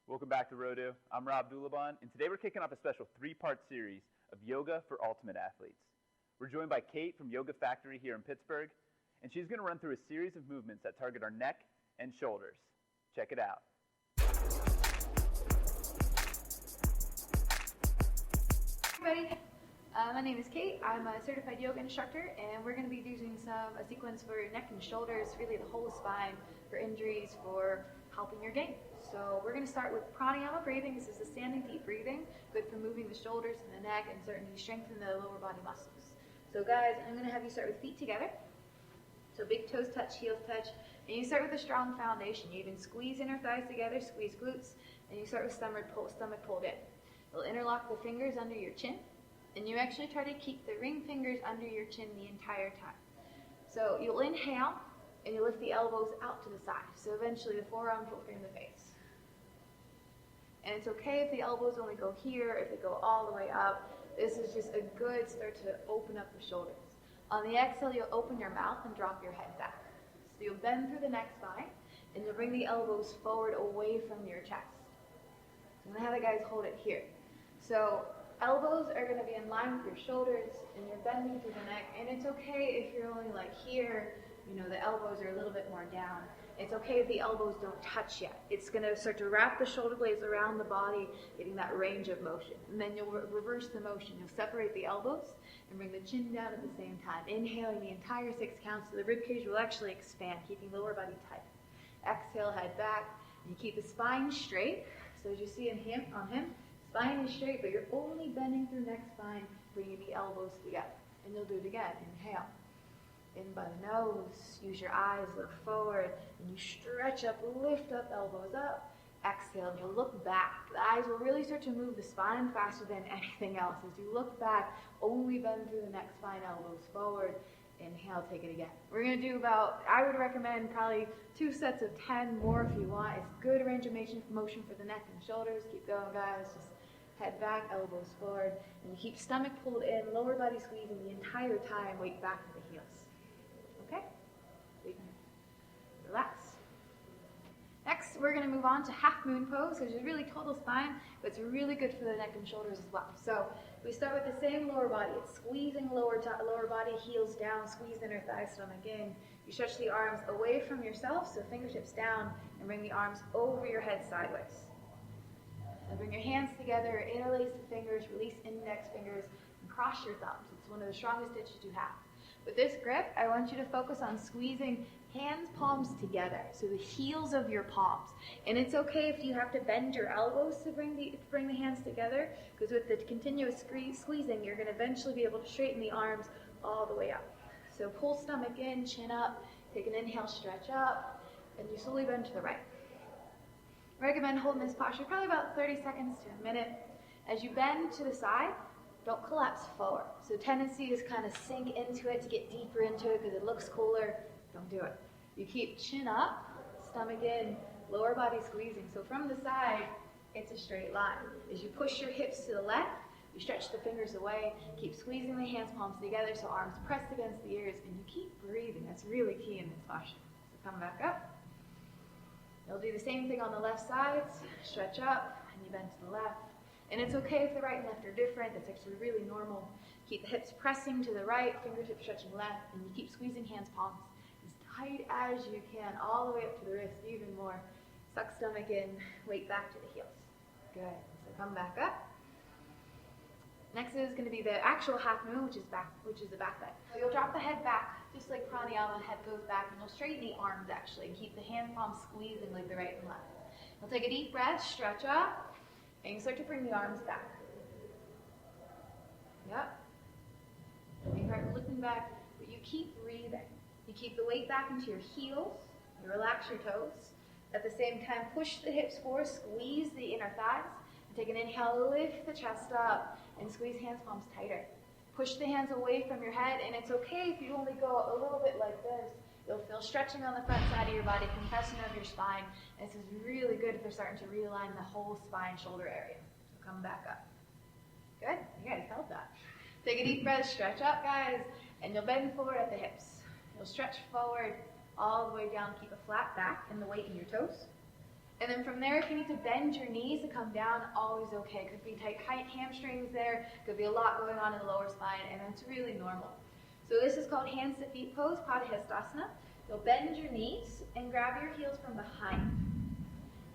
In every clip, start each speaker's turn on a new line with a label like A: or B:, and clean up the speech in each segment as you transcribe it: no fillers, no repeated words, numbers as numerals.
A: Welcome back to Rodu. I'm Rob Dulaban, and today we're kicking off a special 3-part series of Yoga for Ultimate Athletes. We're joined by Kate from Yoga Factory here in Pittsburgh, and she's going to run through a series of movements that target our neck and shoulders. Check it out.
B: Everybody, my name is Kate. I'm a certified yoga instructor, and we're going to be using a sequence for neck and shoulders, really the whole spine, for injuries, for helping your game. So we're going to start with Pranayama Breathing. This is the standing deep breathing, good for moving the shoulders and the neck and certainly strengthen the lower body muscles. So guys, I'm going to have you start with feet together. So big toes touch, heels touch, and you start with a strong foundation. You even squeeze inner thighs together, squeeze glutes, and you start with stomach pulled in. You'll interlock the fingers under your chin, and you actually try to keep the ring fingers under your chin the entire time. So you'll inhale, and you lift the elbows out to the side. So eventually the forearms will frame the face. And it's okay if the elbows only go here, if they go all the way up. This is just a good start to open up the shoulders. On the exhale, you'll open your mouth and drop your head back. So you'll bend through the neck spine, and you'll bring the elbows forward away from your chest. So I'm going to have the guys hold it here. So elbows are going to be in line with your shoulders, and you're bending through the neck. And it's okay if you're only like here, the elbows are a little bit more down. It's okay if the elbows don't touch yet. It's going to start to wrap the shoulder blades around the body, getting that range of motion. And then you'll reverse the motion. You'll separate the elbows and bring the chin down at the same time. Inhaling the entire 6 counts, so the ribcage will actually expand, keeping lower body tight. Exhale, head back, and you keep the spine straight. So as you see on him, spine is straight, but you're only bending through neck spine, bringing the elbows together. And you'll do it again. Inhale. In by the nose, use your eyes, look forward, and you stretch up, lift up, elbows up. Exhale, and you'll look back. The eyes will really start to move the spine faster than anything else. As you look back, only bend through the neck spine, elbows forward. Inhale, take it again. We're going to do I would recommend probably 2 sets of 10 more if you want. It's good range of motion for the neck and shoulders. Keep going, guys. Just head back, elbows forward, and you keep stomach pulled in, lower body squeezing the entire time. Weight back to the heels. Okay? Relax. Next, we're going to move on to half moon pose, which is really total spine, but it's really good for the neck and shoulders as well. So we start with the same lower body. It's squeezing lower body, heels down, squeeze inner thigh, stomach in. You stretch the arms away from yourself, so fingertips down, and bring the arms over your head sideways. And bring your hands together, interlace the fingers, release index fingers, and cross your thumbs. It's one of the strongest stitches you have. With this grip, I want you to focus on squeezing hands, palms together, so the heels of your palms. And it's okay if you have to bend your elbows to bring the hands together, because with the continuous squeezing, you're going to eventually be able to straighten the arms all the way up. So pull stomach in, chin up, take an inhale, stretch up, and you slowly bend to the right. I recommend holding this posture probably about 30 seconds to a minute. As you bend to the side, don't collapse forward. So tendency is kind of sink into it to get deeper into it because it looks cooler. Don't do it. You keep chin up, stomach in, lower body squeezing. So from the side, it's a straight line. As you push your hips to the left, you stretch the fingers away, keep squeezing the hands, palms together so arms pressed against the ears, and you keep breathing. That's really key in this posture. So come back up. You'll do the same thing on the left side. Stretch up, and you bend to the left. And it's okay if the right and left are different. That's actually really normal. Keep the hips pressing to the right, fingertips stretching left, and you keep squeezing hands, palms as tight as you can, all the way up to the wrist, even more. Suck stomach in, weight back to the heels. Good. So come back up. Next is going to be the actual half moon, which is the back bend. So you'll drop the head back, just like pranayama, head goes back, and you'll straighten the arms actually, and keep the hand palms squeezing like the right and left. You'll take a deep breath, stretch up, and you start to bring the arms back. Yep. You start looking back, but you keep breathing. You keep the weight back into your heels. You relax your toes. At the same time, push the hips forward, squeeze the inner thighs. And take an inhale, lift the chest up, and squeeze hands, palms tighter. Push the hands away from your head, and it's okay if you only go a little bit like this. You'll feel stretching on the front side of your body, compression of your spine. And this is really good if you're starting to realign the whole spine, shoulder area. So come back up. Good. You guys held that. Take a deep breath, stretch up, guys, and you'll bend forward at the hips. You'll stretch forward all the way down, keep a flat back and the weight in your toes. And then from there, if you need to bend your knees to come down, always okay. Could be tight hamstrings there, could be a lot going on in the lower spine, and it's really normal. So this is called hands to feet pose, Padahastasana. You'll bend your knees and grab your heels from behind.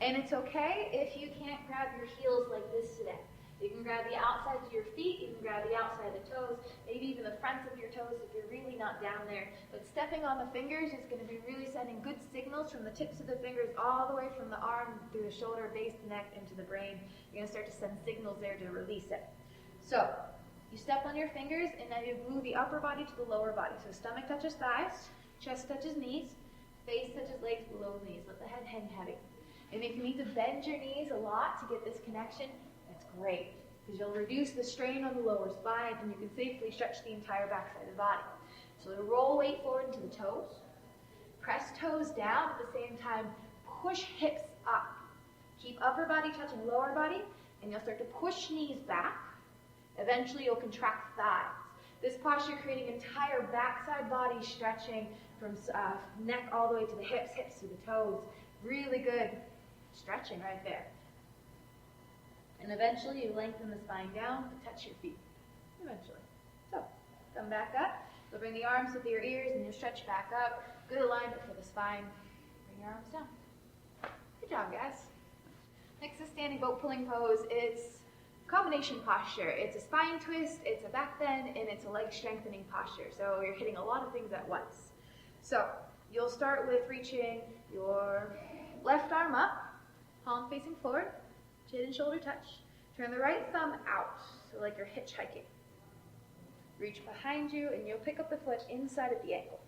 B: And it's okay if you can't grab your heels like this today. You can grab the outsides of your feet, you can grab the outside of the toes, maybe even the fronts of your toes if you're really not down there. But stepping on the fingers is going to be really sending good signals from the tips of the fingers all the way from the arm, through the shoulder, base, the neck, into the brain. You're going to start to send signals there to release it. So, you step on your fingers, and now you move the upper body to the lower body. So stomach touches thighs, chest touches knees, face touches legs, below the knees. Let the head hang heavy. And if you need to bend your knees a lot to get this connection, that's great, because you'll reduce the strain on the lower spine, and you can safely stretch the entire backside of the body. So roll weight forward into the toes, press toes down, at the same time push hips up. Keep upper body touching lower body, and you'll start to push knees back. Eventually you'll contract thighs. This posture creating entire backside body stretching from neck all the way to the hips, hips to the toes. Really good stretching right there. And eventually you lengthen the spine down to touch your feet. Eventually. So, come back up. You'll bring the arms to your ears and you'll stretch back up. Good alignment for the spine. Bring your arms down. Good job, guys. Next is standing boat pulling pose. It's combination posture. It's a spine twist, it's a back bend, and it's a leg strengthening posture. So you're hitting a lot of things at once. So you'll start with reaching your left arm up, palm facing forward, chin and shoulder touch. Turn the right thumb out, so like you're hitchhiking. Reach behind you, and you'll pick up the foot inside of the ankle.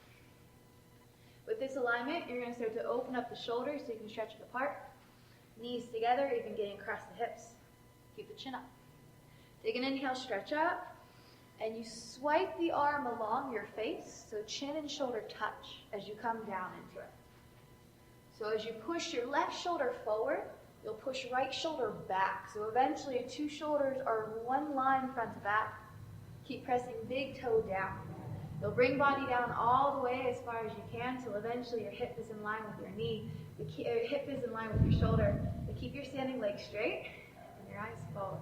B: With this alignment, you're going to start to open up the shoulders so you can stretch it apart. Knees together, even getting across the hips. Keep the chin up. Take an inhale, stretch up, and you swipe the arm along your face, so chin and shoulder touch as you come down into it. So as you push your left shoulder forward, you'll push right shoulder back. So eventually, two shoulders are one line front to back. Keep pressing big toe down. You'll bring body down all the way as far as you can, till eventually your hip is in line with your knee, your hip is in line with your shoulder. But keep your standing leg straight. Your eyes forward.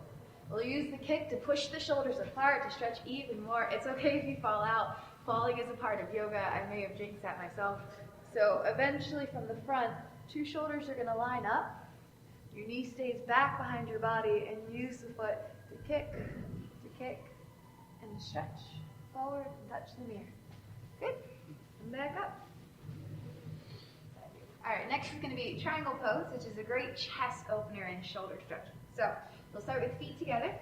B: We'll use the kick to push the shoulders apart to stretch even more. It's okay if you fall out. Falling is a part of yoga. I may have jinxed that myself. So eventually from the front, two shoulders are going to line up. Your knee stays back behind your body, and use the foot to kick, and stretch forward and touch the mirror. Good. And back up. All right, next is going to be triangle pose, which is a great chest opener and shoulder stretch. So you'll start with feet together.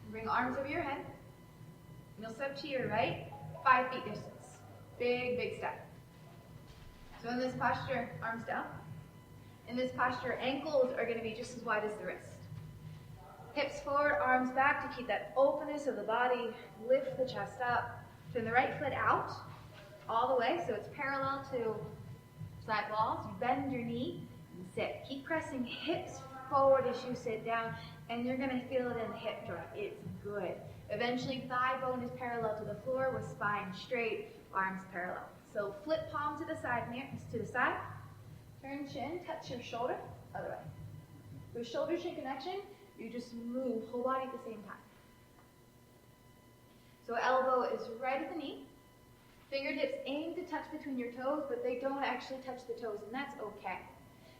B: Bring arms over your head. And you'll step to your right, 5 feet distance. Big, big step. So in this posture, arms down. In this posture, ankles are going to be just as wide as the wrist. Hips forward, arms back to keep that openness of the body. Lift the chest up. Turn the right foot out all the way so it's parallel to side walls. You bend your knee and sit. Keep pressing hips forward as you sit down, and you're going to feel it in the hip joint. It's good. Eventually, thigh bone is parallel to the floor with spine straight, arms parallel. So flip palm to the side, turn chin, touch your shoulder, other way. With shoulder chin connection, you just move whole body at the same time. So elbow is right at the knee. Fingertips aim to touch between your toes, but they don't actually touch the toes, and that's okay.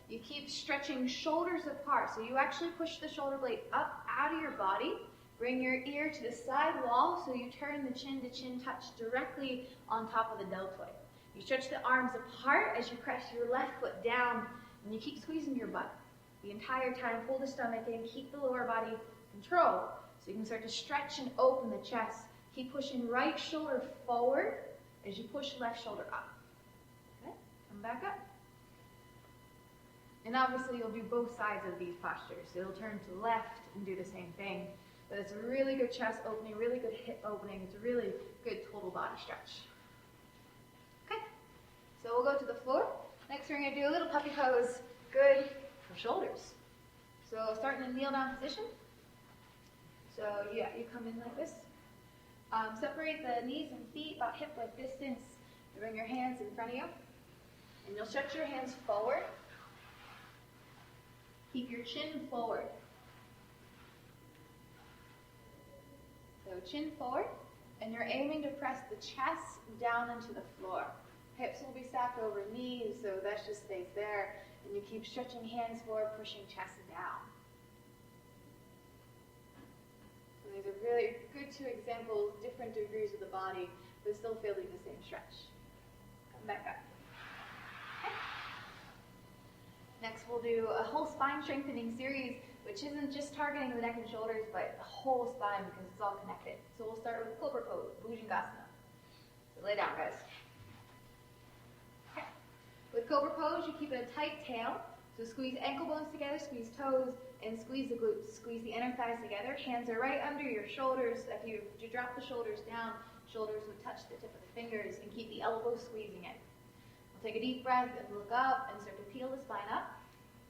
B: You keep stretching shoulders apart, so you actually push the shoulder blade up out of your body. Bring your ear to the side wall, so you turn the chin to chin touch directly on top of the deltoid. You stretch the arms apart as you press your left foot down, and you keep squeezing your butt. The entire time, pull the stomach in, keep the lower body controlled, so you can start to stretch and open the chest. Keep pushing right shoulder forward as you push left shoulder up. Okay, come back up. And obviously you'll do both sides of these postures. So you'll turn to the left and do the same thing. But it's a really good chest opening, really good hip opening. It's a really good total body stretch. Okay, so we'll go to the floor. Next we're going to do a little puppy pose, good for shoulders. So start in a kneel down position. So yeah, you come in like this. Separate the knees and feet about hip-width distance. You bring your hands in front of you. And you'll stretch your hands forward. Keep your chin forward. So chin forward, and you're aiming to press the chest down into the floor. Hips will be stacked over knees, so that just stays there. And you keep stretching hands forward, pushing chest down. So these are really good two examples, different degrees of the body, but still feeling the same stretch. Come back up. Okay. Next we'll do a whole spine strengthening series, which isn't just targeting the neck and shoulders, but the whole spine because it's all connected. So we'll start with Cobra Pose, Bhujangasana. So lay down, guys. Okay. With Cobra Pose, you keep it a tight tail. So squeeze ankle bones together, squeeze toes, and squeeze the glutes. Squeeze the inner thighs together. Hands are right under your shoulders. If you drop the shoulders down, shoulders would touch the tip of the fingers, and keep the elbows squeezing in. We'll take a deep breath and look up and start to peel the spine up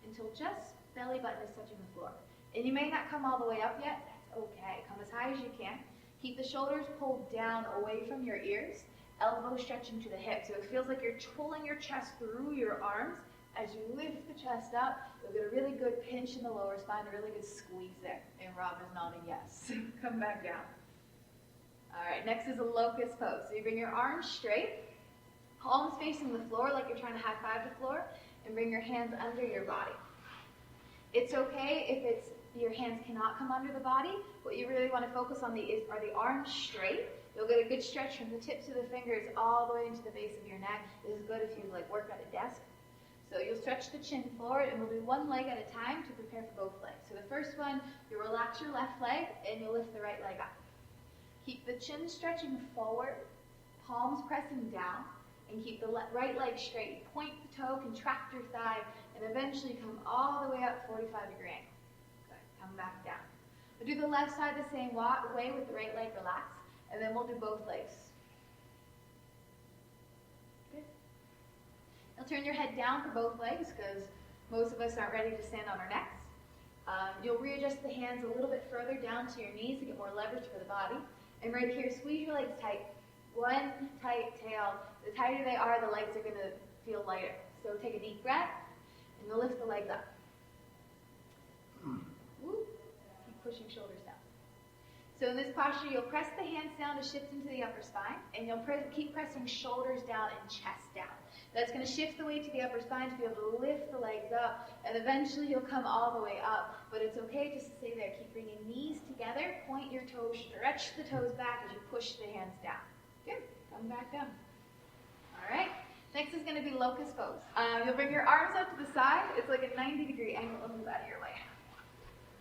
B: until just belly button is touching the floor. And you may not come all the way up yet. That's okay. Come as high as you can. Keep the shoulders pulled down away from your ears. Elbows stretching to the hips. So it feels like you're pulling your chest through your arms. As you lift the chest up, you'll get a really good pinch in the lower spine, a really good squeeze there. And Rob is nodding yes. Come back down. All right, next is a locust pose. So you bring your arms straight, palms facing the floor like you're trying to high five the floor, and bring your hands under your body. It's okay if your hands cannot come under the body. What you really want to focus on are the arms straight. You'll get a good stretch from the tips of the fingers all the way into the base of your neck. This is good if you work at a desk. So you'll stretch the chin forward, and we'll do one leg at a time to prepare for both legs. So the first one, you relax your left leg, and you'll lift the right leg up. Keep the chin stretching forward, palms pressing down, and keep the right leg straight. Point the toe, contract your thigh, and eventually come all the way up 45-degree angle. Good. Come back down. We'll do the left side the same way with the right leg relaxed, and then we'll do both legs. Good. You'll turn your head down for both legs because most of us aren't ready to stand on our necks. You'll readjust the hands a little bit further down to your knees to get more leverage for the body. And right here, squeeze your legs tight. One tight tail. The tighter they are, the legs are going to feel lighter. So take a deep breath, and you'll lift the legs up. Woo. Keep pushing shoulders down. So in this posture, you'll press the hands down to shift into the upper spine, and you'll keep pressing shoulders down and chest down. That's going to shift the weight to the upper spine to be able to lift the legs up, and eventually you'll come all the way up. But it's okay just to stay there. Keep bringing knees together, point your toes, stretch the toes back as you push the hands down. Good. Come back down. All right. Next is going to be locust pose. You'll bring your arms out to the side. It's like a 90-degree angle. I'll move out of your way.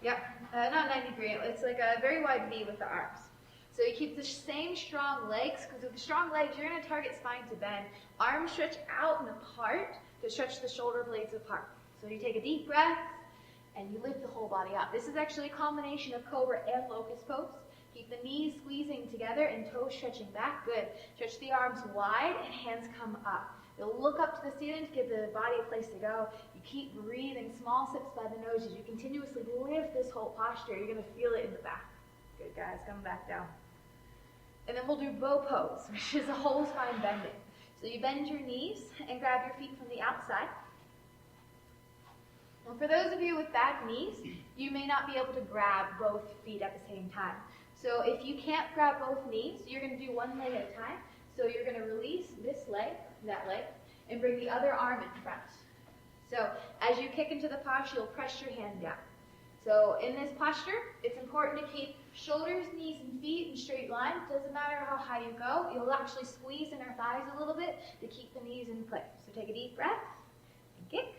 B: Yep. Not 90-degree. It's like a very wide V with the arms. So you keep the same strong legs, because with the strong legs, you're going to target spine to bend. Arms stretch out and apart to stretch the shoulder blades apart. So you take a deep breath, and you lift the whole body up. This is actually a combination of cobra and locust pose. Keep the knees squeezing together and toes stretching back. Good. Stretch the arms wide and hands come up. You'll look up to the ceiling to give the body a place to go. You keep breathing small sips by the nose as you continuously lift this whole posture. You're going to feel it in the back. Good, guys. Come back down. And then we'll do bow pose, which is a whole spine bending. So you bend your knees and grab your feet from the outside. Now for those of you with bad knees, you may not be able to grab both feet at the same time. So if you can't grab both knees, you're going to do one leg at a time. So you're going to release this leg, that leg, and bring the other arm in front. So as you kick into the posture, you'll press your hand down. So in this posture, it's important to keep shoulders, knees, and feet in straight line. Doesn't matter how high you go. You'll actually squeeze inner thighs a little bit to keep the knees in place. So take a deep breath and kick.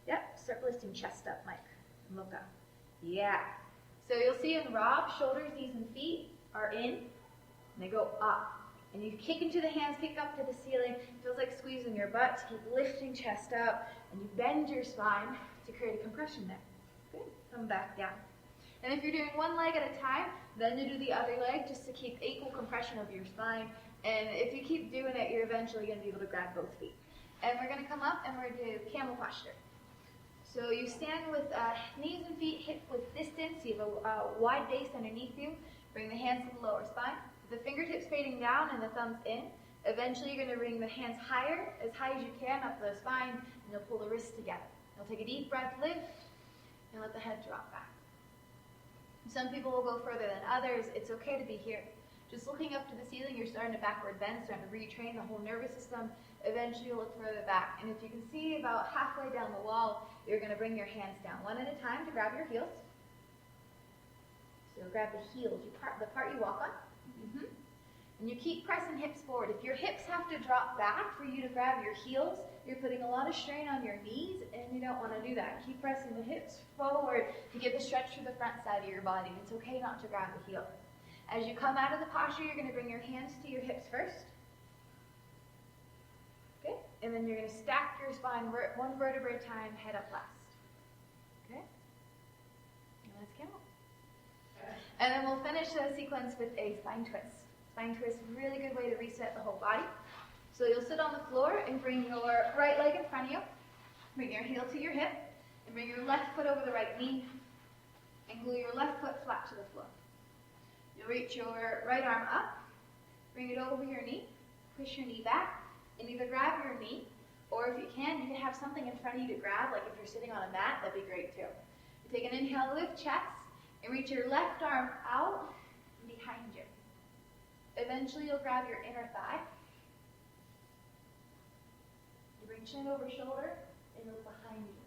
B: Yep, start lifting chest up, Mike. And look up. Yeah. So you'll see in Rob, shoulders, knees, and feet are in, and they go up. And you kick into the hands, kick up to the ceiling. It feels like squeezing your butt to keep lifting chest up. And you bend your spine to create a compression there. Good. Come back down. And if you're doing one leg at a time, then you do the other leg just to keep equal compression of your spine. And if you keep doing it, you're eventually going to be able to grab both feet. And we're going to come up and we're going to do camel posture. So you stand with knees and feet hip width distance. You have a wide base underneath you. Bring the hands to the lower spine. The fingertips fading down and the thumbs in. Eventually you're going to bring the hands higher, as high as you can up the spine, and you'll pull the wrists together. You'll take a deep breath, lift, and let the head drop back. Some people will go further than others. It's okay to be here. Just looking up to the ceiling, you're starting to backward bend, starting to retrain the whole nervous system. Eventually, you'll look further back. And if you can see about halfway down the wall, you're going to bring your hands down one at a time to grab your heels. So grab the heels, the part you walk on. And you keep pressing hips forward. If your hips have to drop back for you to grab your heels, you're putting a lot of strain on your knees, and you don't want to do that. Keep pressing the hips forward to get the stretch through the front side of your body. It's okay not to grab the heel. As you come out of the posture, you're going to bring your hands to your hips first. Okay? And then you're going to stack your spine one vertebra at a time, head up last. Okay? And let's count. And then we'll finish the sequence with a spine twist. Spine twist, really good way to reset the whole body. So you'll sit on the floor and bring your right leg in front of you. Bring your heel to your hip. And bring your left foot over the right knee. And glue your left foot flat to the floor. You'll reach your right arm up. Bring it over your knee. Push your knee back. And either grab your knee, or if you can have something in front of you to grab, like if you're sitting on a mat, that'd be great too. You take an inhale, lift chest, and reach your left arm out behind you. Eventually, you'll grab your inner thigh. You bring chin over shoulder and look behind you.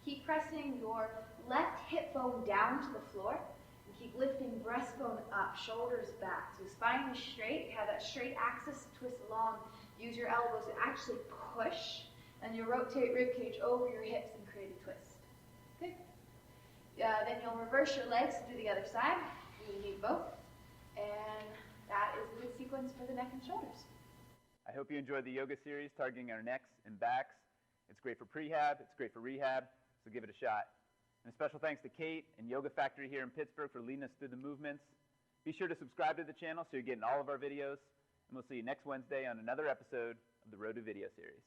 B: Keep pressing your left hip bone down to the floor. And keep lifting breastbone up, shoulders back. So spine is straight. You have that straight axis to twist along. Use your elbows to actually push. And you rotate ribcage over your hips and create a twist. Okay? Then you'll reverse your legs to do the other side. You need both. And that is the sequence for the neck and shoulders.
A: I hope you enjoyed the yoga series targeting our necks and backs. It's great for prehab, it's great for rehab, so give it a shot. And a special thanks to Kate and Yoga Factory here in Pittsburgh for leading us through the movements. Be sure to subscribe to the channel so you're getting all of our videos, and we'll see you next Wednesday on another episode of the Rodu video series.